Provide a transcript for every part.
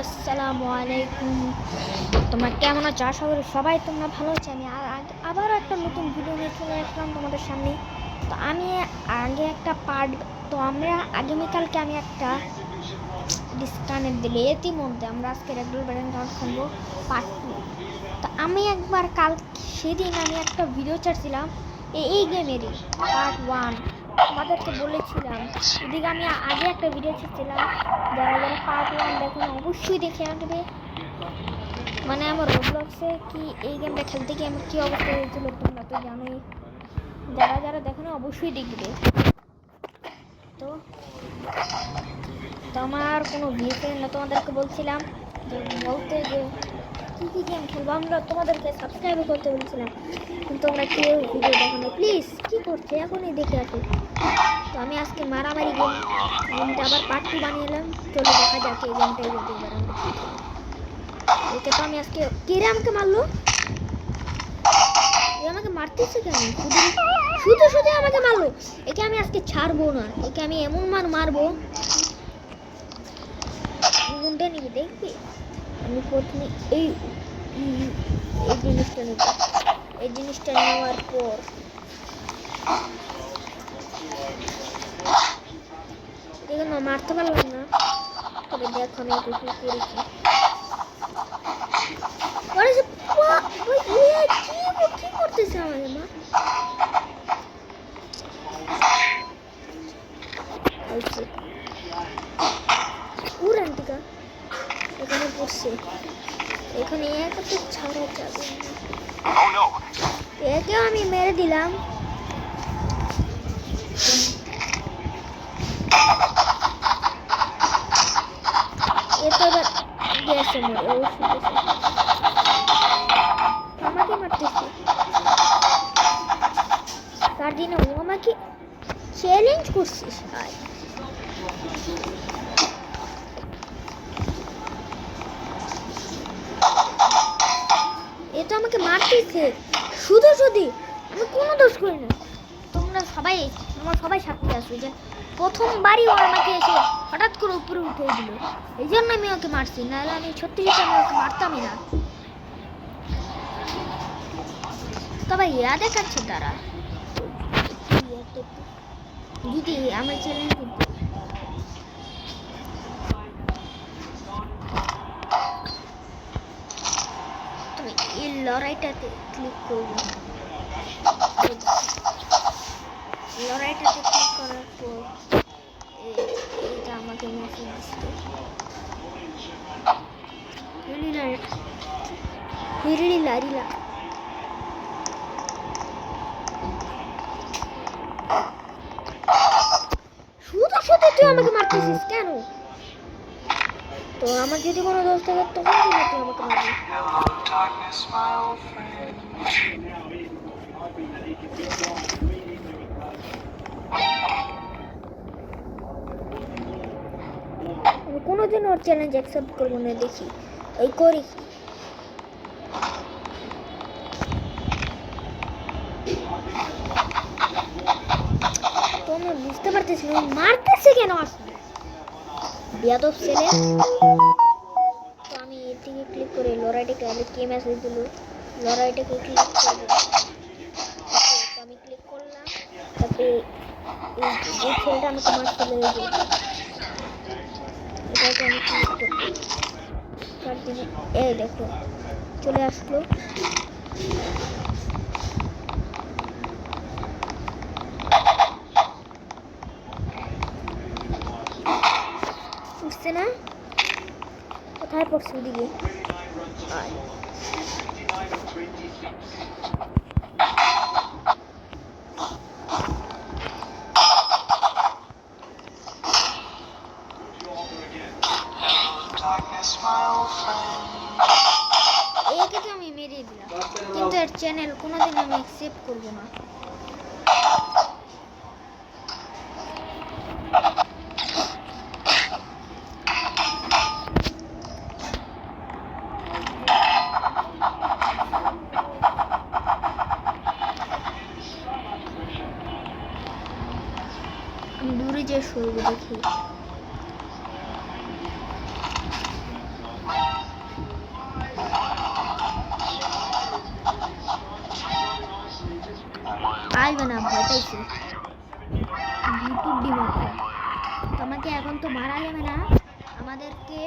আসসালামু আলাইকুম। তোমরা কেমন আছো? আশা করি সবাই তোমরা ভালো আছো। আমি আবার একটা নতুন ভিডিও নিয়ে চলে আসলাম তোমাদের সামনে। তো আমি আগে একটা পার্ট, তো আমরা আগামীকালকে আমি একটা ডিসকানেক্ট দিলে ইতিমধ্যে আমরা আজকে রেগুলার ব্যালেন্স কাউন্ট খেলবো পার্ট 2। তো আমি একবার সেদিন আমি একটা ভিডিও ছাড়ছিলাম এই গেমেরই পার্ট 1, তোমাদেরকে বলেছিলাম। এদিকে আমি আগে একটা ভিডিও ছেড়েছিলাম, যারা যারা পার্ট 1 দেখুন অবশ্যই দেখে আসবে। মানে আমার রোবলক্সে কি এই গেমটা খেলতে গিয়ে আমার কী অবস্থা হয়েছিল তোমরা তো জানোই। যারা যারা দেখো না অবশ্যই দেখবে। তো আমার কোনো ভিডিও না, তোমাদেরকে বলছিলাম যে কী গেম খেলবো, আমরা তোমাদেরকে সাবস্ক্রাইব করতে বলছিলাম, কিন্তু তোমরা কেউ ভিডিও দেখো না। প্লিজ কী করছে এখনই দেখে আসো। তো আমি আজকে মারামারি গেমটা আবার পার্ট 2 বানিয়ে এলাম। চলো দেখা যাক এই গেমটাই যদি এবার আমরা একে। তো আমি আজকে কেড়ে আমাকে মারলো, আমাকে মারতেছে কেন? শুধু শুধু আমাকে মারলো। একে আমি আজকে ছাড়বো না, একে আমি এমন মারবো। কোনটা নিবি দেখবি? আমি প্রথমে এই জিনিসটা নেব। এই জিনিসটা নেওয়ার পর এগুলো মারতে পারলাম না। তবে দেখো আমি একটু করেছি। কি করতেছে আমাদের মা? উড়ান্টিকা এখানে পড়ছে, এখানে একটা ছাড়া যাবে। একেও আমি মেরে দিলাম। এ তো এবার গেছে মরে, আমাকে মারতেছে। তার দিনে ও আমাকে চ্যালেঞ্জ করছিস। এ তো আমাকে মারতেছে শুধু শুধু, আমি কোনো দোষ করি না। তোমরা সবাই সাক্ষী আছো যে প্রথমবারই ও আমাকে এসে হঠাৎ করে উপরে উঠে দিল। এই জন্য আমি ওকে মারছি, নাহলে আমি সত্যি আমি ওকে মারতামই না। তবে ইয়া দেখাচ্ছে তারা যদি আমার চ্যালেঞ্জ দিত। তুমি এই লড়াইটাতে ক্লিক করবো। লড়াইটাতে ক্লিক করার পর এটা আমাকে মেসেজ দিচ্ছে। লারিলা শুধু শুধু তুই আমাকে মারতেছিস কেন? তো আমার যদি কোনো দোষ থাকে তখন তুই আমাকে মারবি। আমি কোনোদিন ওর চ্যালেঞ্জ অ্যাকসেপ্ট করবো না। দেখি এই করি। তো আমি বুঝতে পারতেছি না মারতেছে কেন আসলে বেয়াদব ছেলে। তো আমি এর থেকে ক্লিক করে লড়াইটাকে আগে কে মেসেজ দিল, লড়াইটাকে ক্লিক করবো। আমি ক্লিক করলাম, তারপরে এই ছেলেটা আমাকে মারতে লেগে এটাকে আমি ক্লিক করবো। তার দিনে এই দেখো চলে আসলো। উঠছে না, কোথায় পড়ছে? ওদিকে একে তো আমি মেরে দিলাম, কিন্তু এর চ্যানেল কোনোদিন আমি অ্যাকসেপ্ট করবো না। আমি দূরে যে সরবো দেখি। বাঁচবে না, ভয় পাইছে ইউটিউব ডিমোটা। তোমাকে এখন তো মারা যাবে না, আমাদেরকে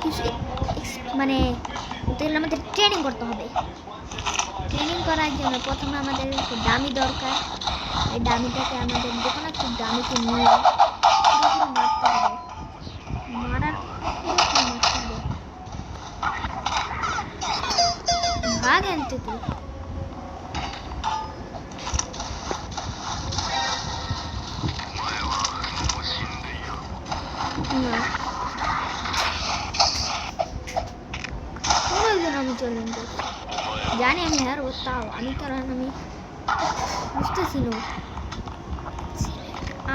কিছু মানে আমাদের ট্রেনিং করতে হবে। ট্রেনিং করার জন্য প্রথমে আমাদের একটু ডামি দরকার। এই ডামিটাকে আমাদের যে কোনো একটু ডামিকে নিয়ে মারতে হবে, মারার মারতে হবে। ভাগ আনতে তুই না আমি চ্যালেঞ্জ জানি আমি হারবো, তাও আমি কারণ আমি বুঝতেছি না।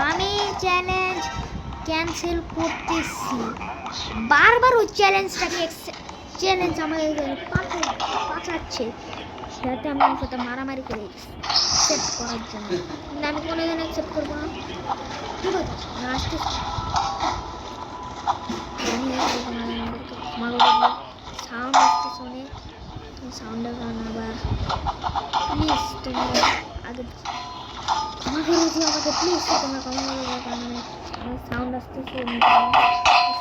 আমি চ্যালেঞ্জ ক্যান্সেল করতেছি বারবার। ওই চ্যালেঞ্জটাকে চ্যালেঞ্জ আমাকে পাঠাচ্ছে যাতে আমি ওর সাথে মারামারি করে অ্যাকসেপ্ট করার জন্য, কিন্তু আমি কোনো দিন অ্যাকসেপ্ট করবো না। ঠিক আছে না আসতেছি সাউন্ড আসতেছে অনেক, সাউন্ডের কারণে আবার প্লিজ তুমি আগে আমাকে প্লিজ তোমরা কমেন্ট করে কারণে আমার সাউন্ড আসতেছে।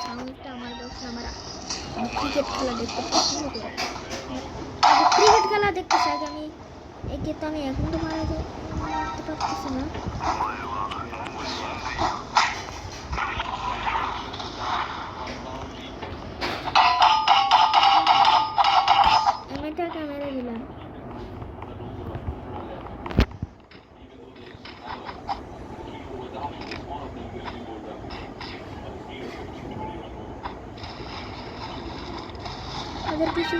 সাউন্ডটা আমার বলছে আমার ক্রিকেট খেলা দেখতে পছন্দ করে, ক্রিকেট খেলা দেখতেছি আগে আমি। একে তো আমি এখন তো মারতে পারতেছি না। এটাকে মেরে দিলাম। ওদের কিছু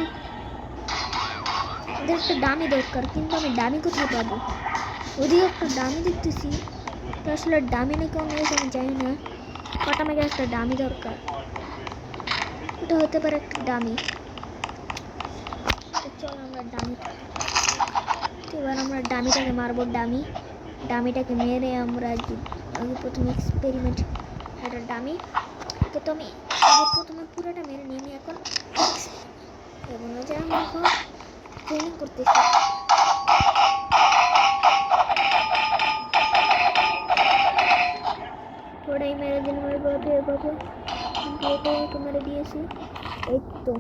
ওদের একটা ডামি দরকার, কিন্তু আমি ডামি কোথায় পাবো? ওদিকে একটা ডামি দেখতেছি, তো আসলে ডামি নাকি অন্য আমি জানি না, বাট আমাকে একটা ডামি দরকার। ওটা হতে পারে একটা ডামি। চল আমরা ডামি, এবার আমরা ডামিটাকে মারবো। ডামিটাকে মেরে আমরা আগে প্রথমে এক্সপেরিমেন্ট একটা ডামি তো আমি আগে প্রথমে পুরোটা মেরে নিই। আমি এখন মনে হয় আমি এখন ট্রেনিং করতেছি। ওটাই মেরে দিলাম এভাবে মেরে দিয়েছি। এই তো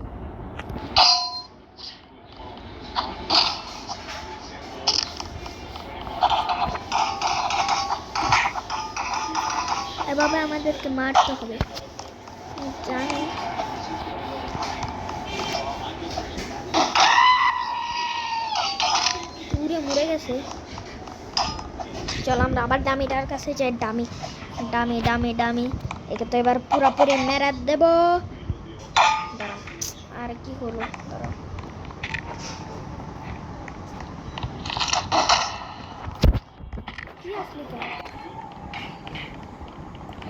এভাবে আমাদেরকে মারতে হবে, জানি। পুরে মরে গেছে। চল আমরা আবার ডামিটার কাছে যাই। ডামি একে তো এবার পুরোপুরি মেরে দেব। আর কি হলো, কি আসলে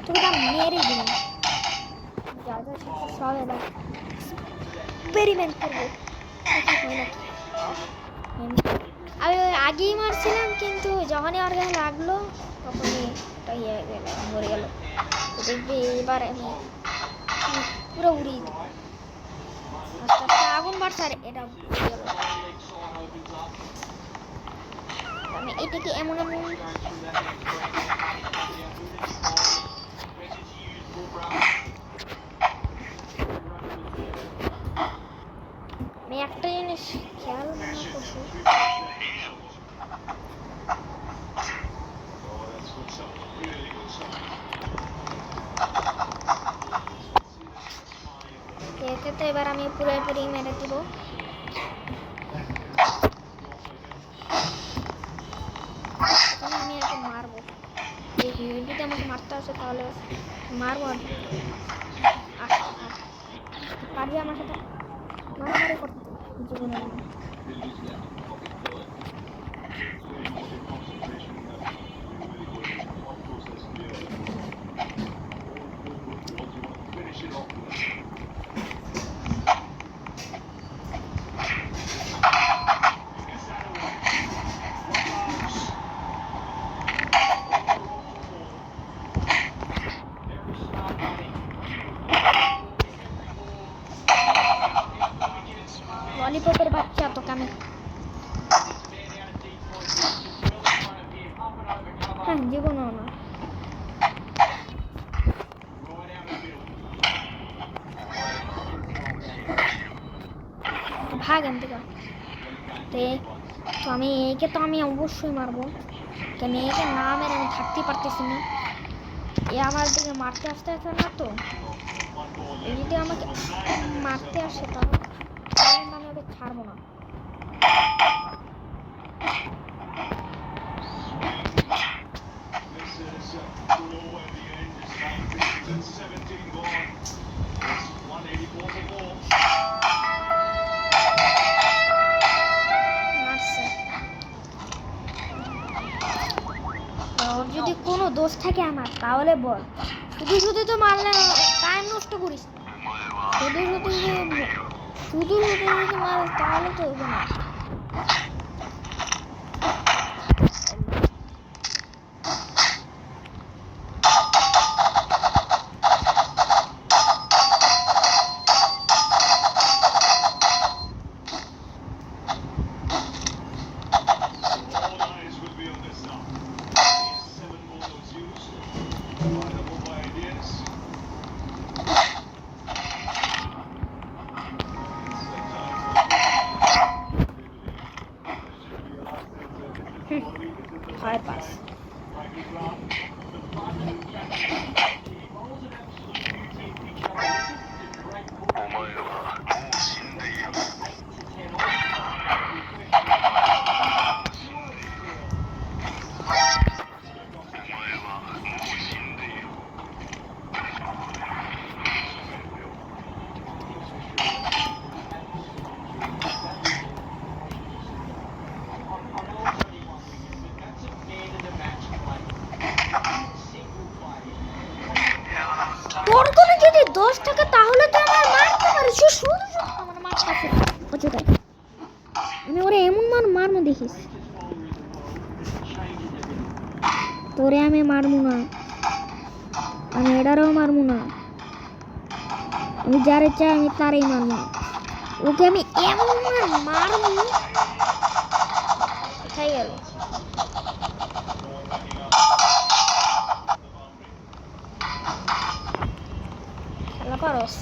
তোরা মেরে দিলাম। সব এবার এক্সপেরিমেন্ট করবো। আমি আগেই মারছিলাম, কিন্তু যখনই ওর গায়ে লাগলো তখনই ইয়ে গেল, মরে গেল। দেখবি এবার আমি পুরো উড়িয়ে দেবো। আস্তে আস্তে আগুন মারছে আর এটা গেল। আমি এটাকে এমন আমি একটা জিনিস খেয়াল মনে করছি, একে তো এবার আমি পুরোপুরি মেরে দিব। আমি একে মারবো, যদি আমাকে মারতে আসে তাহলে মারবো। আর পারবি আমার সাথে মারামারি করতে জীবনে? ললিপপের বাচ্চা তোকে আমি জীবনও না। ভাগ এখান থেকে। তো আমি একে তো আমি অবশ্যই মারবো, কেন একে না মেরে আমি থাকতে পারতেছি না। এ আমার দিকে মারতে আসতে আসে না, তো এ যদি আমাকে মারতে আসে তাহলে আমি ওকে ছাড়বো না। ওর যদি কোনো দোষ থাকে আমার তাহলে বল, শুধু শুধু তো মারলে টাইম নষ্ট করিস। শুধু শুধু শুধু শুধু মার তাহলে তো হবে না। পাস তোর কোনো যদি দোষ থাকে তাহলে তো আমার মারতে পারিস, শুধু শুধু আমার মারতে অযথায়। আমি ওরে এমন মারমু দেখিস, তোরে আমি মারমু না, আমি এটারও মারমু না, আমি যারে চাই আমি তারই মারমু। ওকে আমি এমন মারমু। কোথায় গেল? খেলা পারস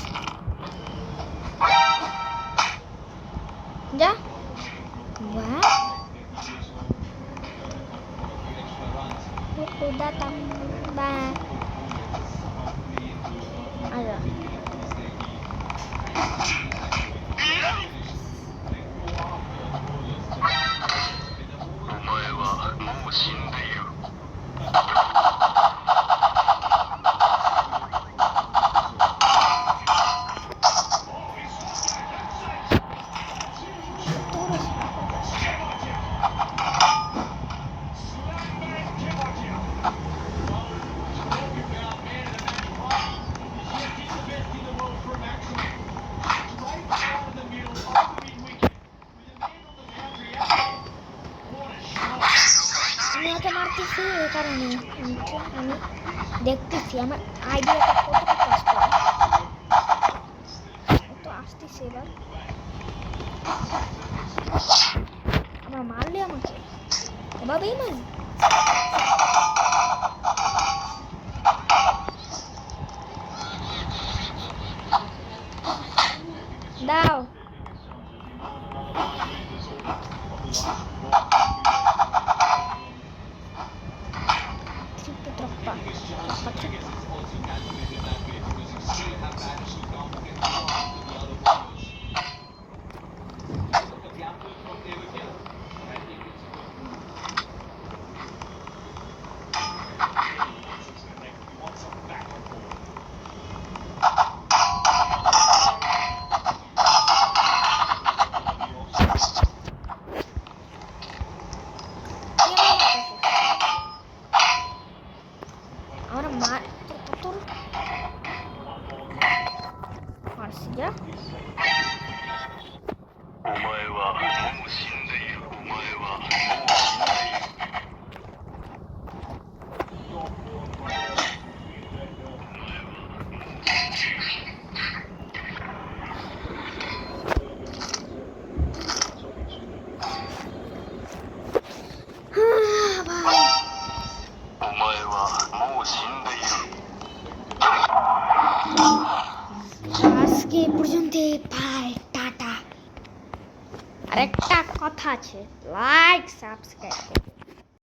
যা। Udah tambah ada. আমি ওকে মারতেছি এই কারণে আমি দেখতেছি আমার আইডিয়াটা কতটা কাজ করে। তো আসতেছি এবার, আমার মারলে আমাকে এভাবেই মারি। দাও troppa. Ahora más ya. お前はもう死んでいる。お前はもう死んでいる。お死んでいる。 আজকে এই পর্যন্তই, বাই, টাটা। আরেকটা কথা আছে, লাইক সাবস্ক্রাইব করবে।